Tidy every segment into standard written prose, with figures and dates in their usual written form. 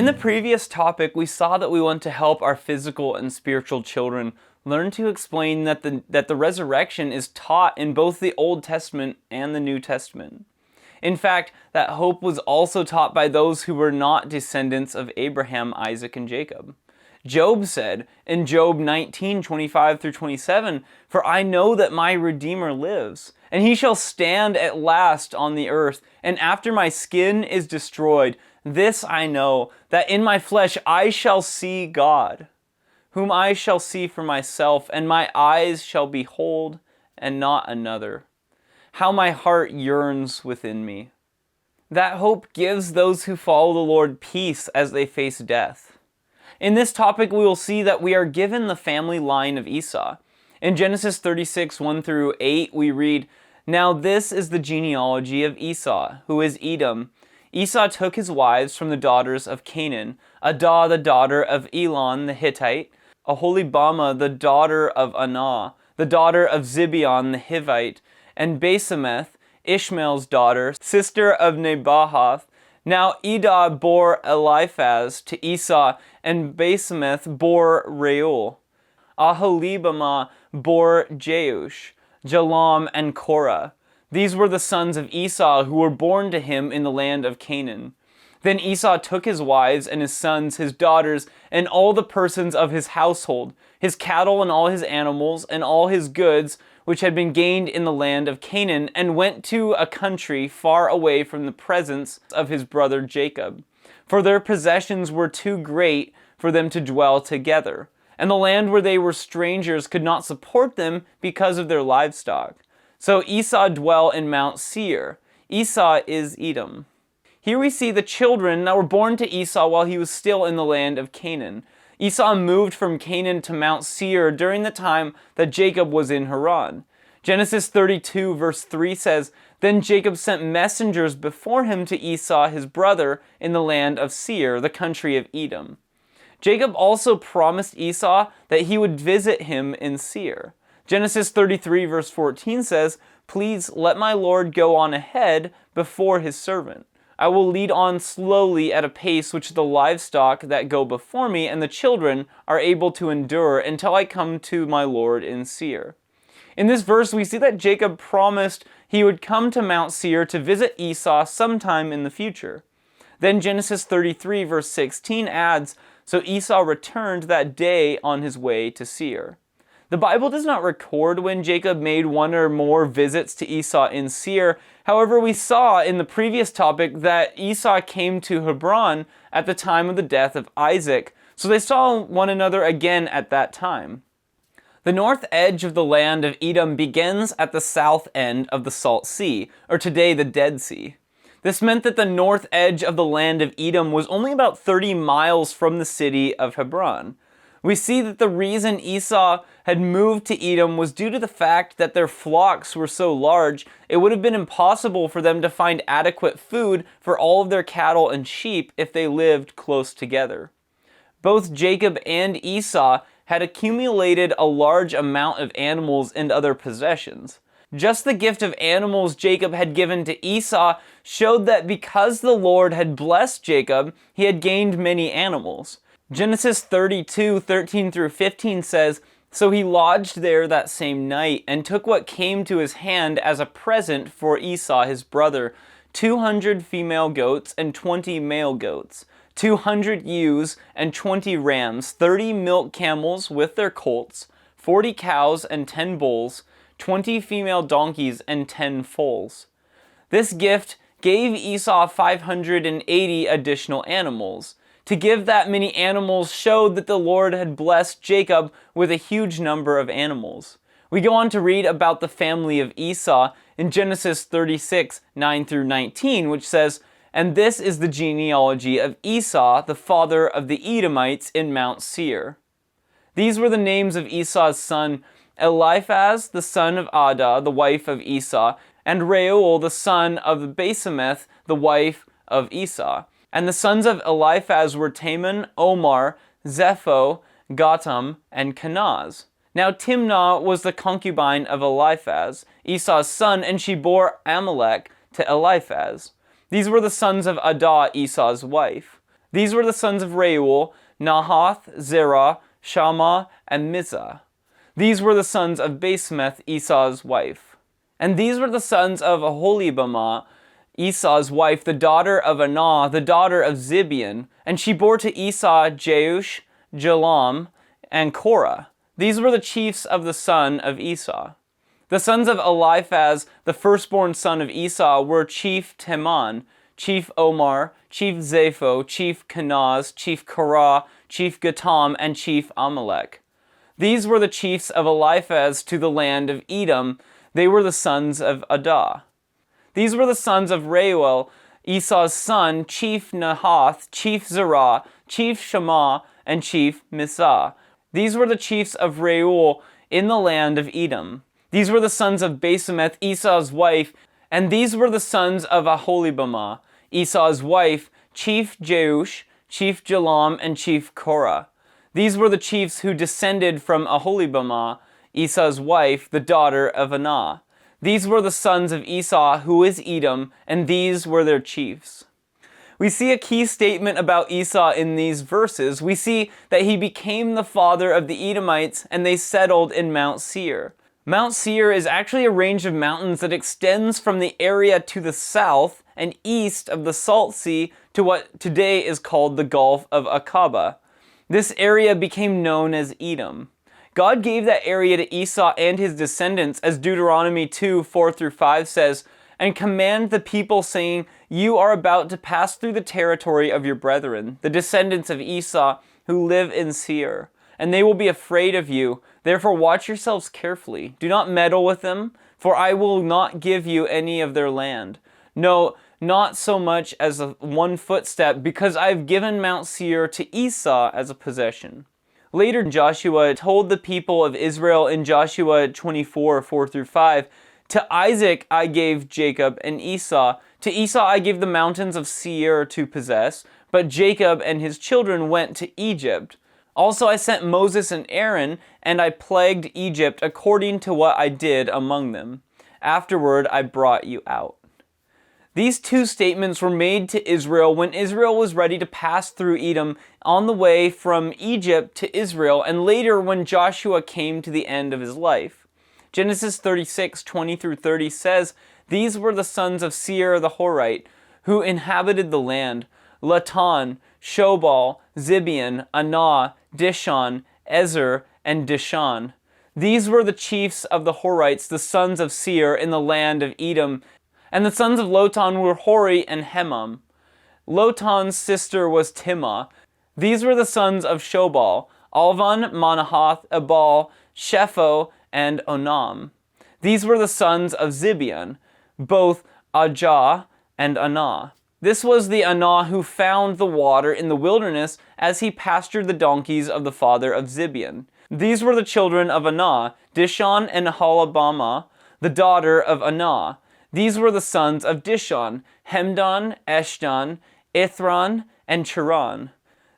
In the previous topic, we saw that we want to help our physical and spiritual children learn to explain that the resurrection is taught in both the Old Testament and the New Testament. In fact, that hope was also taught by those who were not descendants of Abraham, Isaac, and Jacob. Job said in Job 19:25-27, "For I know that my Redeemer lives, and he shall stand at last on the earth, and after my skin is destroyed, this I know, that in my flesh I shall see God, whom I shall see for myself, and my eyes shall behold, and not another. How my heart yearns within me." That hope gives those who follow the Lord peace as they face death. In this topic, we will see that we are given the family line of Esau. In Genesis 36, 1-8, we read, "Now this is the genealogy of Esau, who is Edom. Esau took his wives from the daughters of Canaan, Adah the daughter of Elon the Hittite, Aholibamah the daughter of Anah, the daughter of Zibeon the Hivite, and Basemeth, Ishmael's daughter, sister of Nebahath. Now Edah bore Eliphaz to Esau, and Basemeth bore Reuel. Aholibamah bore Jeush, Jalam, and Korah. These were the sons of Esau who were born to him in the land of Canaan. Then Esau took his wives and his sons, his daughters, and all the persons of his household, his cattle and all his animals, and all his goods, which had been gained in the land of Canaan, and went to a country far away from the presence of his brother Jacob. For their possessions were too great for them to dwell together, and the land where they were strangers could not support them because of their livestock. So Esau dwelt in Mount Seir. Esau is Edom. Here we see the children that were born to Esau while he was still in the land of Canaan. Esau moved from Canaan to Mount Seir during the time that Jacob was in Haran. Genesis 32 verse 3 says, "Then Jacob sent messengers before him to Esau his brother in the land of Seir, the country of Edom." Jacob also promised Esau that he would visit him in Seir. Genesis 33 verse 14 says, "Please let my Lord go on ahead before his servant. I will lead on slowly at a pace which the livestock that go before me and the children are able to endure until I come to my Lord in Seir." In this verse, we see that Jacob promised he would come to Mount Seir to visit Esau sometime in the future. Then Genesis 33 verse 16 adds, "So Esau returned that day on his way to Seir." The Bible does not record when Jacob made one or more visits to Esau in Seir. However, we saw in the previous topic that Esau came to Hebron at the time of the death of Isaac, so they saw one another again at that time. The north edge of the land of Edom begins at the south end of the Salt Sea, or today the Dead Sea. This meant that the north edge of the land of Edom was only about 30 miles from the city of Hebron. We see that the reason Esau had moved to Edom was due to the fact that their flocks were so large, it would have been impossible for them to find adequate food for all of their cattle and sheep if they lived close together. Both Jacob and Esau had accumulated a large amount of animals and other possessions. Just the gift of animals Jacob had given to Esau showed that because the Lord had blessed Jacob, he had gained many animals. Genesis 32, 13-15 says, "So he lodged there that same night, and took what came to his hand as a present for Esau his brother, 200 female goats and 20 male goats, 200 ewes and 20 rams, 30 milk camels with their colts, 40 cows and 10 bulls, 20 female donkeys and 10 foals." This gift gave Esau 580 additional animals. To give that many animals showed that the Lord had blessed Jacob with a huge number of animals. We go on to read about the family of Esau in Genesis 36, 9-19, which says, "And this is the genealogy of Esau, the father of the Edomites in Mount Seir. These were the names of Esau's son, Eliphaz, the son of Adah, the wife of Esau, and Reuel, the son of Basemeth, the wife of Esau. And the sons of Eliphaz were Taman, Omar, Zepho, Gatam, and Kenaz. Now Timnah was the concubine of Eliphaz, Esau's son, and she bore Amalek to Eliphaz. These were the sons of Adah, Esau's wife. These were the sons of Reuel: Nahath, Zerah, Shammah, and Mizah. These were the sons of Basemeth, Esau's wife. And these were the sons of Aholibamah, Esau's wife, the daughter of Anah, the daughter of Zibeon, and she bore to Esau Jeush, Jalam, and Korah. These were the chiefs of the son of Esau. The sons of Eliphaz, the firstborn son of Esau, were Chief Teman, Chief Omar, Chief Zapho, Chief Kenaz, Chief Korah, Chief Gatam, and Chief Amalek. These were the chiefs of Eliphaz to the land of Edom. They were the sons of Adah. These were the sons of Reuel, Esau's son, Chief Nahath, Chief Zerah, Chief Shammah, and Chief Mizah. These were the chiefs of Reuel in the land of Edom. These were the sons of Basemeth, Esau's wife, and these were the sons of Aholibamah, Esau's wife, Chief Jeush, Chief Jalam, and Chief Korah. These were the chiefs who descended from Aholibamah, Esau's wife, the daughter of Anah. These were the sons of Esau, who is Edom, and these were their chiefs. We see a key statement about Esau in these verses. We see that he became the father of the Edomites, and they settled in Mount Seir. Mount Seir is actually a range of mountains that extends from the area to the south and east of the Salt Sea to what today is called the Gulf of Aqaba. This area became known as Edom. God gave that area to Esau and his descendants, as Deuteronomy 2:4-5 says, and command the people, saying, "You are about to pass through the territory of your brethren, the descendants of Esau, who live in Seir, and they will be afraid of you. Therefore watch yourselves carefully. Do not meddle with them, for I will not give you any of their land. No, not so much as one footstep, because I have given Mount Seir to Esau as a possession." Later, Joshua told the people of Israel in Joshua 24:4-5, "To Isaac I gave Jacob and Esau. To Esau I gave the mountains of Seir to possess, but Jacob and his children went to Egypt. Also I sent Moses and Aaron, and I plagued Egypt according to what I did among them. Afterward I brought you out." These two statements were made to Israel when Israel was ready to pass through Edom on the way from Egypt to Israel, and later when Joshua came to the end of his life. Genesis 36:20-30 says, "These were the sons of Seir the Horite, who inhabited the land: Latan, Shobal, Zibeon, Anah, Dishon, Ezer, and Dishan. These were the chiefs of the Horites, the sons of Seir in the land of Edom. And the sons of Lotan were Hori and Hemam. Lotan's sister was Timah. These were the sons of Shobal: Alvan, Manahath, Ebal, Shepho, and Onam. These were the sons of Zibeon, both Ajah and Anah. This was the Anah who found the water in the wilderness as he pastured the donkeys of the father of Zibeon. These were the children of Anah, Dishon and Aholibamah, the daughter of Anah. These were the sons of Dishon: Hemdan, Eshdan, Ithran, and Chiran.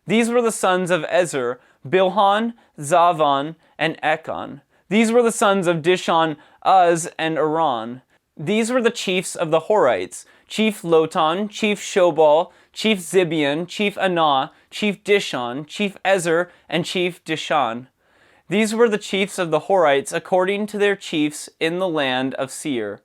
These were the sons of Ezer: Bilhan, Zavan, and Ekon. These were the sons of Dishon: Uz and Aran. These were the chiefs of the Horites: Chief Lotan, Chief Shobal, Chief Zibeon, Chief Anah, Chief Dishon, Chief Ezer, and Chief Dishan. These were the chiefs of the Horites according to their chiefs in the land of Seir.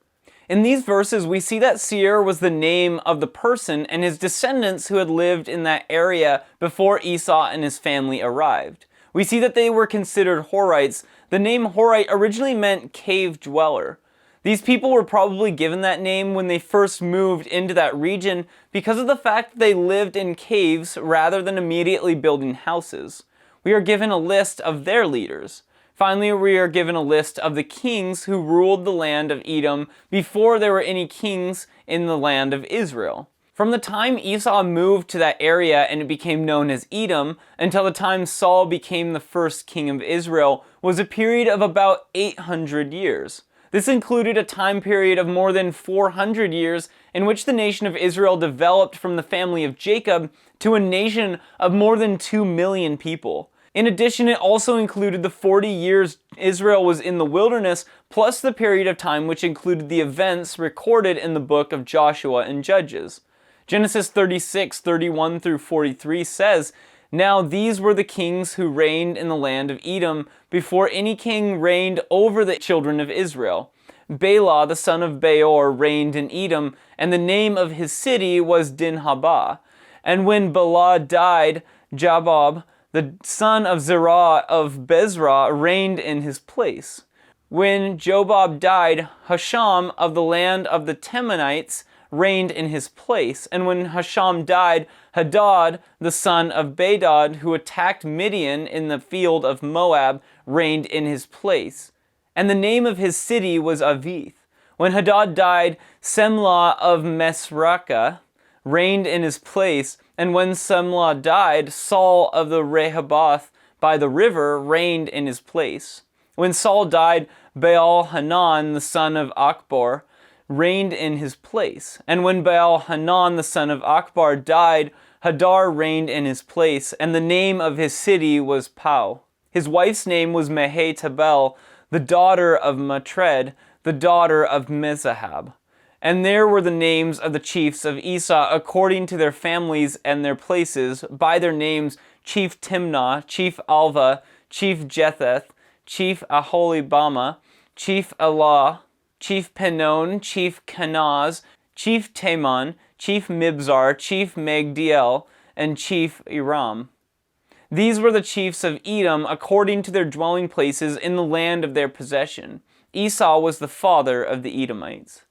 In these verses, we see that Seir was the name of the person and his descendants who had lived in that area before Esau and his family arrived. We see that they were considered Horites. The name Horite originally meant cave dweller. These people were probably given that name when they first moved into that region because of the fact that they lived in caves rather than immediately building houses. We are given a list of their leaders. Finally, we are given a list of the kings who ruled the land of Edom before there were any kings in the land of Israel. From the time Esau moved to that area and it became known as Edom until the time Saul became the first king of Israel was a period of about 800 years. This included a time period of more than 400 years in which the nation of Israel developed from the family of Jacob to a nation of more than 2 million people. In addition, it also included the 40 years Israel was in the wilderness, plus the period of time which included the events recorded in the book of Joshua and Judges. Genesis 36:31 through 43 says, "Now these were the kings who reigned in the land of Edom before any king reigned over the children of Israel. Bela the son of Beor reigned in Edom, and the name of his city was Dinhabah. And when Bela died, Jabab, the son of Zerah of Bezrah, reigned in his place. When Jobab died, Husham of the land of the Temanites reigned in his place. And when Husham died, Hadad, the son of Bedad, who attacked Midian in the field of Moab, reigned in his place. And the name of his city was Avith. When Hadad died, Semlah of Mesrakah reigned in his place. And when Semlah died, Saul of the Rehoboth by the river reigned in his place. When Saul died, Baal-Hanan, the son of Akbor, reigned in his place. And when Baal-Hanan, the son of Akbor, died, Hadar reigned in his place, and the name of his city was Pau. His wife's name was Mehetabel, the daughter of Matred, the daughter of Mezahab. And there were the names of the chiefs of Esau according to their families and their places, by their names: Chief Timnah, Chief Alva, Chief Jetheth, Chief Aholibama, Chief Elah, Chief Penon, Chief Kenaz, Chief Teman, Chief Mibzar, Chief Magdiel, and Chief Iram. These were the chiefs of Edom according to their dwelling places in the land of their possession. Esau was the father of the Edomites."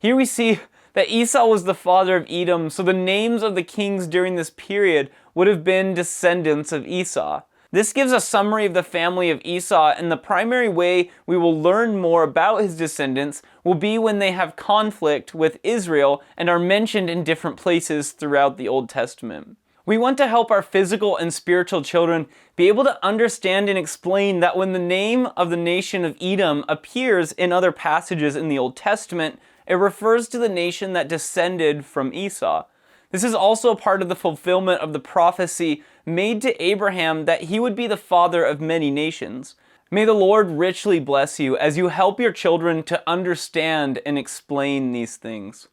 Here we see that Esau was the father of Edom, so the names of the kings during this period would have been descendants of Esau. This gives a summary of the family of Esau, and the primary way we will learn more about his descendants will be when they have conflict with Israel and are mentioned in different places throughout the Old Testament. We want to help our physical and spiritual children be able to understand and explain that when the name of the nation of Edom appears in other passages in the Old Testament, it refers to the nation that descended from Esau. This is also part of the fulfillment of the prophecy made to Abraham that he would be the father of many nations. May the Lord richly bless you as you help your children to understand and explain these things.